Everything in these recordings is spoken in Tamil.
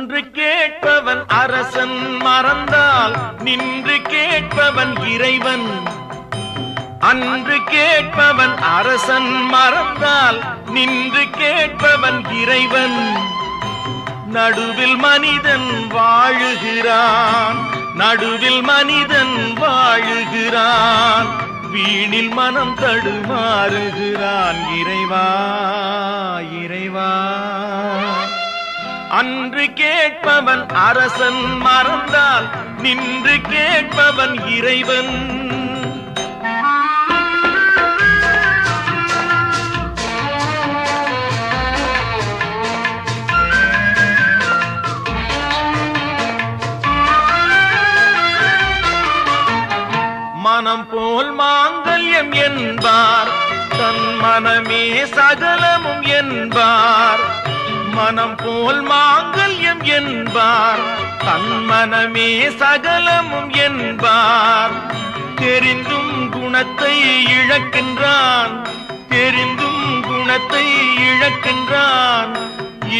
அன்று கேட்பவன் அரசன் மறந்தால் நின்று கேட்பவன் இறைவன். அன்று கேட்பவன் அரசன் மறந்தால் நின்று கேட்பவன் இறைவன். நடுவில் மனிதன் வாழுகிறான், நடுவில் மனிதன் வாழுகிறான். வீணில் மனம் தடுமாறுகிறான். இறைவா இறைவா. அன்று கேட்பவன் அரசன் மறந்தால் நின்று கேட்பவன் இறைவன். மனம் போல் மாங்கல்யம் என்பார், தன் மனமே சகலமும் என்பார். மனம் போல் மாங்கல்யம் என்பார், தன் மனமே சகலமும் என்பார். தெரிந்தும் குணத்தை இழக்கின்றான், தெரிந்தும் குணத்தை இழக்கின்றான்.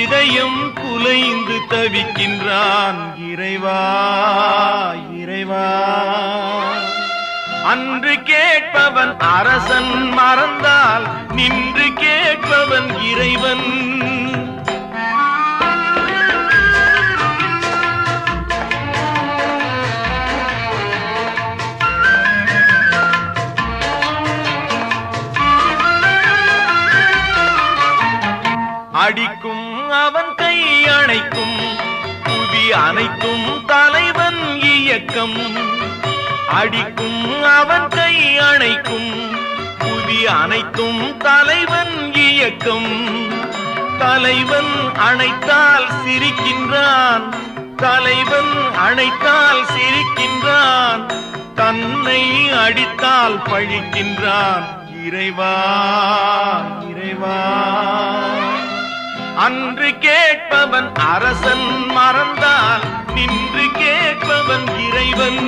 இதயம் குலைந்து தவிக்கின்றான். இறைவா இறைவா. அன்று கேட்பவன் அரசன் மறந்தால் நின்று கேட்பவன் இறைவன். அடிக்கும் அவன் கை அணைக்கும், புவி அனைத்தும் தலைவன் இயக்கம். அடிக்கும் அவன் கை அணைக்கும், புவி அனைத்தும் தலைவன் இயக்கம். தலைவன் அணைத்தால் சிரிக்கின்றான், தலைவன் அணைத்தால் சிரிக்கின்றான். தன்னை அடித்தால் பழிக்கின்றான். இறைவா இறைவா. அன்று கேட்பவன் அரசன் மறந்தால் நின்று கேட்பவன் இறைவன்.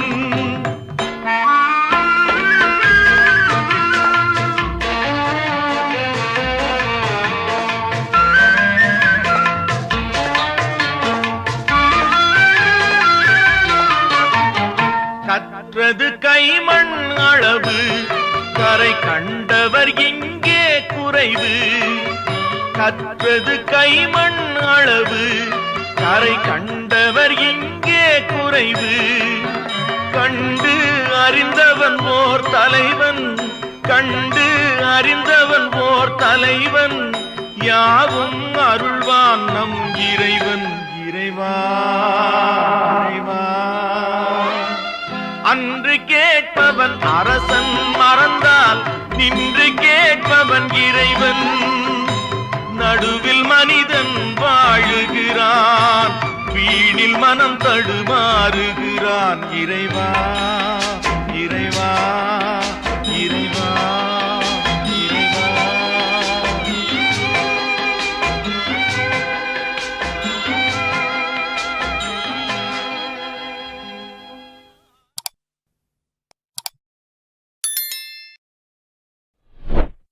கற்றது கைமண் அளவு, கரை கண்டவர் இங்கே குறைவு. கற்றது கைமண் அளவு, கரை கண்டவர் இங்கே குறைவு. கண்டு அறிந்தவன் ஓர் தலைவன், கண்டு அறிந்தவன் ஓர் தலைவன். யாவும் அருள்வான் நம் இறைவன். இறைவா இறைவா. அன்று கேட்பவன் அரசன் மறந்தால் நின்று கேட்பவன் இறைவன். நடுவில் மனிதன் வாழுகிறான், வீணில் மனம் தடுமாறுகிறான். இறைவா.